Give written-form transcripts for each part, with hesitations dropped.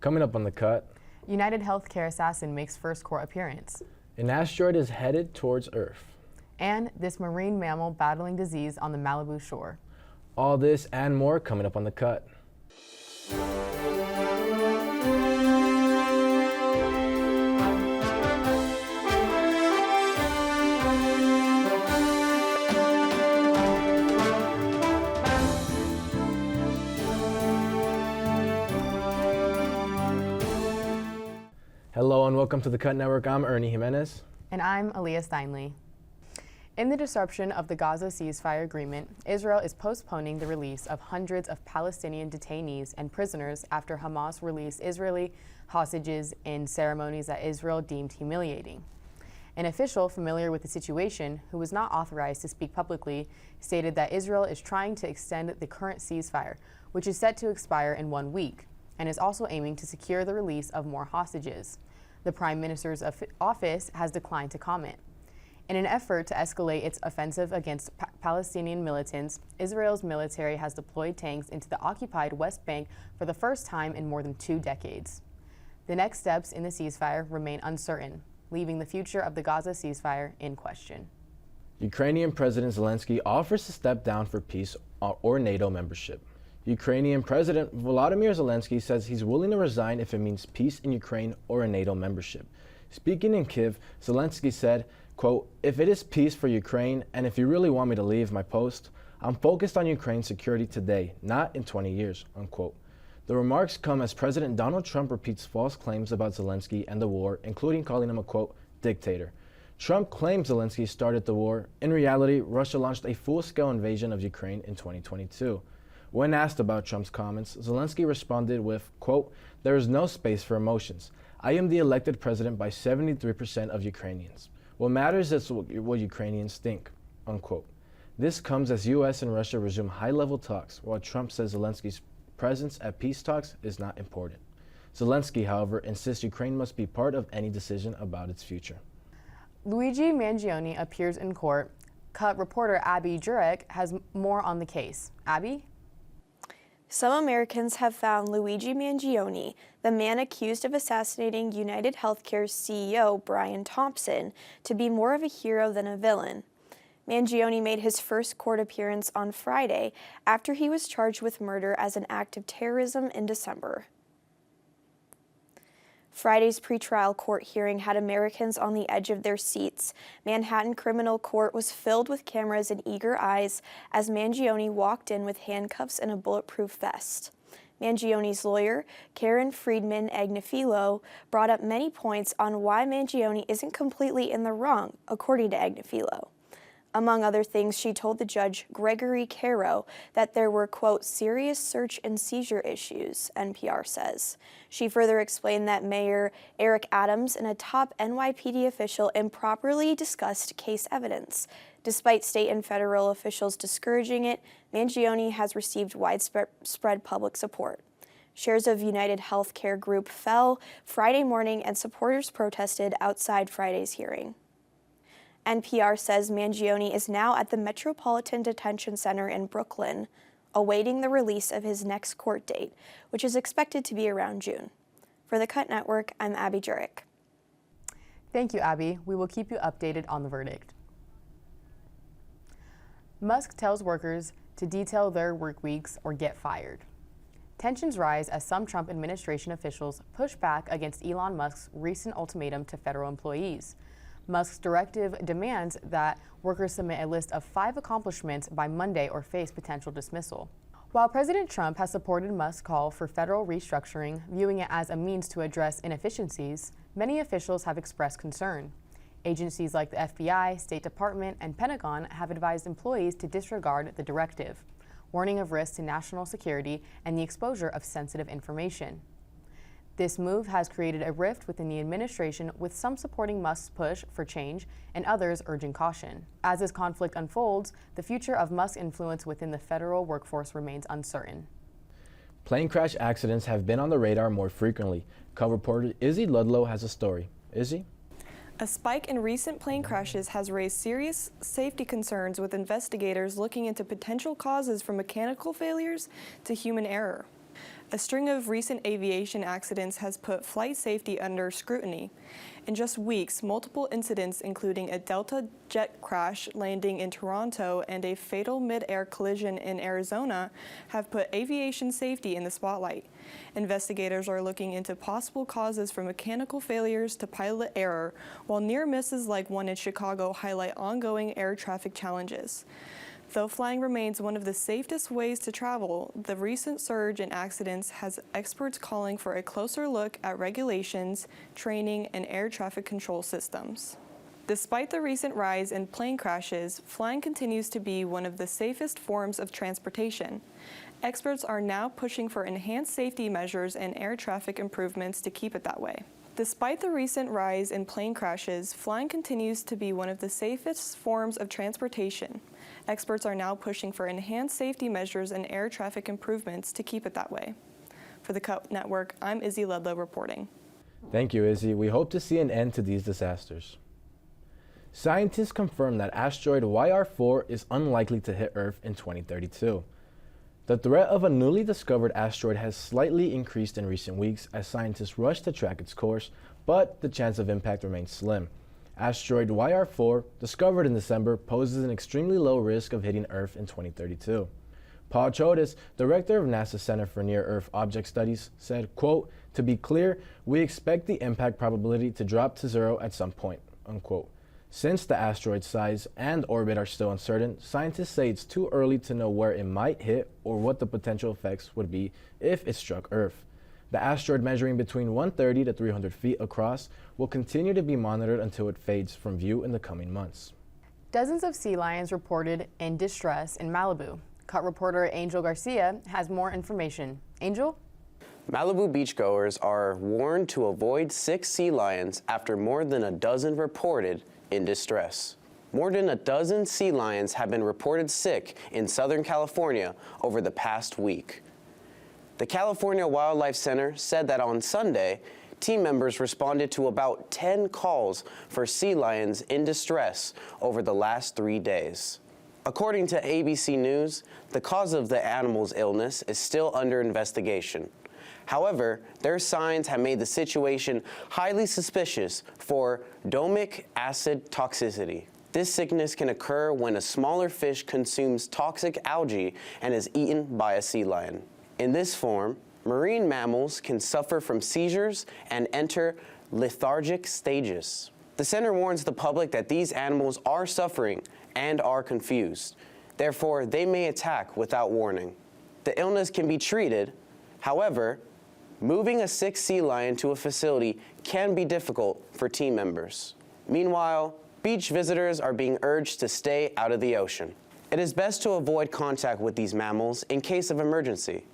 Coming up on The Cut, United Healthcare assassin makes first court appearance. an asteroid is headed towards Earth. And this marine mammal battling disease on the Malibu shore. All this and more coming up on The Cut. Hello and welcome to The Cut Network. I'm Ernie Jimenez. And I'm Aaliyah Steinley. In the disruption of the Gaza ceasefire agreement, Israel is postponing the release of hundreds of Palestinian detainees and prisoners after Hamas released Israeli hostages in ceremonies that Israel deemed humiliating. An official familiar with the situation, who was not authorized to speak publicly, stated that Israel is trying to extend the current ceasefire, which is set to expire in 1 week, and is also aiming to secure the release of more hostages. The Prime Minister's office has declined to comment. In an effort to escalate its offensive against Palestinian militants, Israel's military has deployed tanks into the occupied West Bank for the first time in more than 2 decades. The next steps in the ceasefire remain uncertain, leaving the future of the Gaza ceasefire in question. Ukrainian President Zelensky offers to step down for peace or NATO membership. Ukrainian President Volodymyr Zelensky says he's willing to resign if it means peace in Ukraine or a NATO membership. Speaking in Kyiv, Zelensky said, quote, "If it is peace for Ukraine, and if you really want me to leave my post, I'm focused on Ukraine's security today, not in 20 years, unquote. The remarks come as President Donald Trump repeats false claims about Zelensky and the war, including calling him a, quote, dictator. Trump claims Zelensky started the war. In reality, Russia launched a full-scale invasion of Ukraine in 2022. When asked about Trump's comments, Zelensky responded with, quote, "There is no space for emotions. I am the elected president by 73% of Ukrainians. What matters is what Ukrainians think," unquote. This comes as U.S. and Russia resume high-level talks, while Trump says Zelensky's presence at peace talks is not important. Zelensky, however, insists Ukraine must be part of any decision about its future. Luigi Mangione appears in court. Cut reporter Abby Jurek has more on the case. Abby? Some Americans have found Luigi Mangione, the man accused of assassinating United Healthcare's CEO Brian Thompson, to be more of a hero than a villain. Mangione made his first court appearance on Friday after he was charged with murder as an act of terrorism in December. Friday's pretrial court hearing had Americans on the edge of their seats. Manhattan Criminal Court was filled with cameras and eager eyes as Mangione walked in with handcuffs and a bulletproof vest. Mangione's lawyer, Karen Friedman Agnifilo, brought up many points on why Mangione isn't completely in the wrong, according to Agnifilo. Among other things, she told the judge, Gregory Caro, that there were, quote, serious search and seizure issues, NPR says. She further explained that Mayor Eric Adams and a top NYPD official improperly discussed case evidence. Despite state and federal officials discouraging it, Mangione has received widespread public support. Shares of United Healthcare Group fell Friday morning and supporters protested outside Friday's hearing. NPR says Mangione is now at the Metropolitan Detention Center in Brooklyn, awaiting the release of his next court date, which is expected to be around June. For the Cut Network, I'm Abby Jurek. Thank you, Abby. We will keep you updated on the verdict. Musk tells workers to detail their work weeks or get fired. Tensions rise as some Trump administration officials push back against Elon Musk's recent ultimatum to federal employees. Musk's directive demands that workers submit a list of 5 accomplishments by Monday or face potential dismissal. While President Trump has supported Musk's call for federal restructuring, viewing it as a means to address inefficiencies, many officials have expressed concern. Agencies like the FBI, State Department, and Pentagon have advised employees to disregard the directive, warning of risks to national security and the exposure of sensitive information. This move has created a rift within the administration, with some supporting Musk's push for change and others urging caution. As this conflict unfolds, the future of Musk's influence within the federal workforce remains uncertain. Plane crash accidents have been on the radar more frequently. Cover reporter Izzy Ludlow has a story. Izzy? A spike in recent plane crashes has raised serious safety concerns, with investigators looking into potential causes from mechanical failures to human error. A string of recent aviation accidents has put flight safety under scrutiny. In just weeks, multiple incidents, including a Delta jet crash landing in Toronto and a fatal mid-air collision in Arizona, have put aviation safety in the spotlight. Investigators are looking into possible causes from mechanical failures to pilot error, while near misses like one in Chicago highlight ongoing air traffic challenges. Though flying remains one of the safest ways to travel, the recent surge in accidents has experts calling for a closer look at regulations, training, and air traffic control systems. Despite the recent rise in plane crashes, flying continues to be one of the safest forms of transportation. Experts are now pushing for enhanced safety measures and air traffic improvements to keep it that way. Despite the recent rise in plane crashes, flying continues to be one of the safest forms of transportation. Experts are now pushing for enhanced safety measures and air traffic improvements to keep it that way. For the Cut Network, I'm Izzy Ludlow reporting. Thank you, Izzy. We hope to see an end to these disasters. Scientists confirm that asteroid YR4 is unlikely to hit Earth in 2032. The threat of a newly discovered asteroid has slightly increased in recent weeks as scientists rush to track its course, but the chance of impact remains slim. Asteroid YR4, discovered in December, poses an extremely low risk of hitting Earth in 2032. Paul Chodes, director of NASA's Center for Near-Earth Object Studies, said, quote, "To be clear, we expect the impact probability to drop to zero at some point," unquote. Since the asteroid's size and orbit are still uncertain, scientists say it's too early to know where it might hit or what the potential effects would be if it struck Earth. The asteroid, measuring between 130 to 300 feet across, will continue to be monitored until it fades from view in the coming months. Dozens of sea lions reported in distress in Malibu. Cut reporter Angel Garcia has more information. Angel? Malibu beachgoers are warned to avoid 6 sea lions after more than a dozen reported in distress. More than a dozen sea lions have been reported sick in Southern California over the past week. The California Wildlife Center said that on Sunday, team members responded to about 10 calls for sea lions in distress over the last 3 days. According to ABC News, the cause of the animal's illness is still under investigation. However, their signs have made the situation highly suspicious for domic acid toxicity. This sickness can occur when a smaller fish consumes toxic algae and is eaten by a sea lion. In this form, marine mammals can suffer from seizures and enter lethargic stages. The center warns the public that these animals are suffering and are confused. Therefore, they may attack without warning. The illness can be treated. However, moving a sick sea lion to a facility can be difficult for team members. Meanwhile, beach visitors are being urged to stay out of the ocean. It is best to avoid contact with these mammals in case of emergency.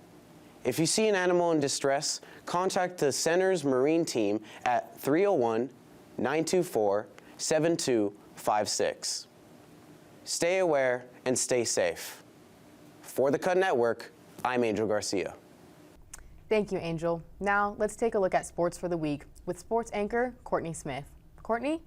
If you see an animal in distress, contact the center's marine team at 301-924-7256. Stay aware and stay safe. For the Cut Network, I'm Angel Garcia. Thank you, Angel. Now, let's take a look at sports for the week with sports anchor Courtney Smith. Courtney?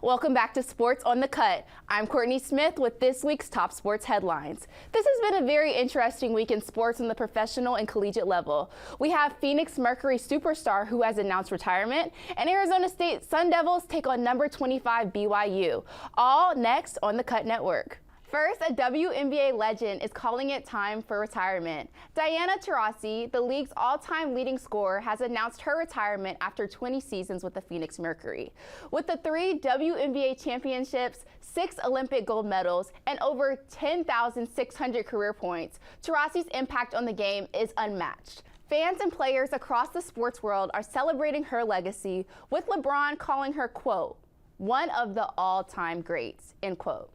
Welcome back to Sports on the Cut. I'm Courtney Smith with this week's top sports headlines. This has been a very interesting week in sports on the professional and collegiate level. We have Phoenix Mercury superstar who has announced retirement, and Arizona State Sun Devils take on number 25 BYU. All next on the Cut Network. First, a WNBA legend is calling it time for retirement. Diana Taurasi, the league's all-time leading scorer, has announced her retirement after 20 seasons with the Phoenix Mercury. With the 3 WNBA championships, 6 Olympic gold medals, and over 10,600 career points, Taurasi's impact on the game is unmatched. Fans and players across the sports world are celebrating her legacy, with LeBron calling her, quote, one of the all-time greats, end quote.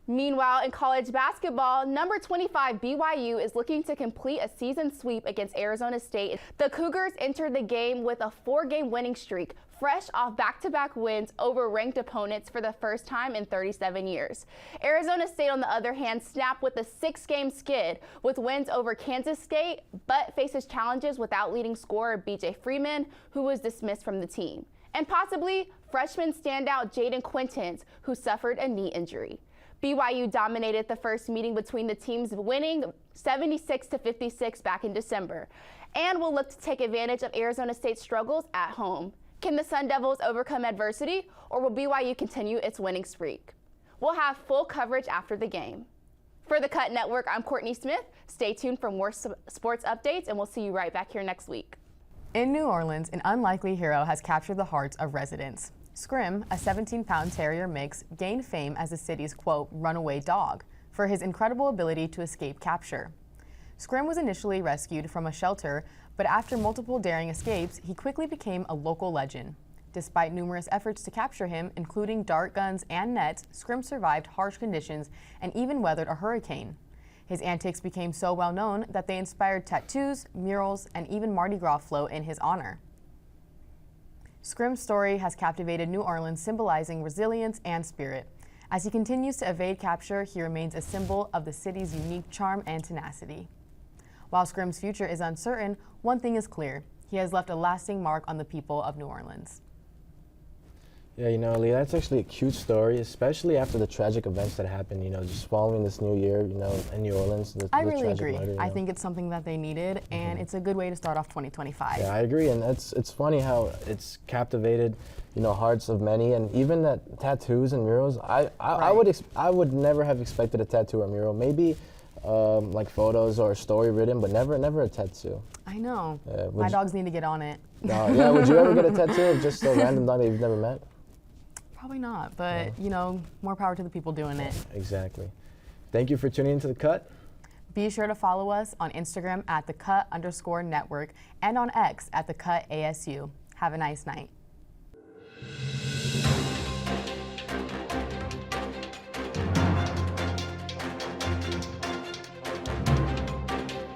Meanwhile, in college basketball, number 25 BYU is looking to complete a season sweep against Arizona State. The Cougars entered the game with a 4-game winning streak, fresh off back-to-back wins over ranked opponents for the first time in 37 years. Arizona State, on the other hand, snapped with a 6-game skid with wins over Kansas State, but faces challenges without leading scorer BJ Freeman, who was dismissed from the team, and possibly freshman standout Jaden Quintens, who suffered a knee injury. BYU dominated the first meeting between the teams, winning 76-56 back in December, and will look to take advantage of Arizona State's struggles at home. Can the Sun Devils overcome adversity, or will BYU continue its winning streak? We'll have full coverage after the game. For the Cut Network, I'm Courtney Smith. Stay tuned for more sports updates, and we'll see you right back here next week. In New Orleans, an unlikely hero has captured the hearts of residents. Scrim, a 17-pound terrier mix, gained fame as the city's, quote, runaway dog for his incredible ability to escape capture. Scrim was initially rescued from a shelter, but after multiple daring escapes, he quickly became a local legend. Despite numerous efforts to capture him, including dart guns and nets, Scrim survived harsh conditions and even weathered a hurricane. His antics became so well known that they inspired tattoos, murals, and even Mardi Gras float in his honor. Scrim's story has captivated New Orleans, symbolizing resilience and spirit. As he continues to evade capture, he remains a symbol of the city's unique charm and tenacity. While Scrim's future is uncertain, one thing is clear: he has left a lasting mark on the people of New Orleans. Yeah, you know, Lee, that's actually a cute story, especially after the tragic events that happened, you know, just following this new year, you know, in New Orleans. I really agree. Murder, I think it's something that they needed, and it's a good way to start off 2025. Yeah, I agree, and it's funny how it's captivated, you know, hearts of many, and even that tattoos and murals. I would never have expected a tattoo or mural. Maybe like photos or a story written, but never a tattoo. I know. My dogs need to get on it. No, yeah. Would you ever get a tattoo of just a random dog that you've never met? Probably not, but you know, more power to the people doing it. Exactly. Thank you for tuning into The Cut. Be sure to follow us on Instagram at @thecut_network and on X @thecut ASU. Have a nice night.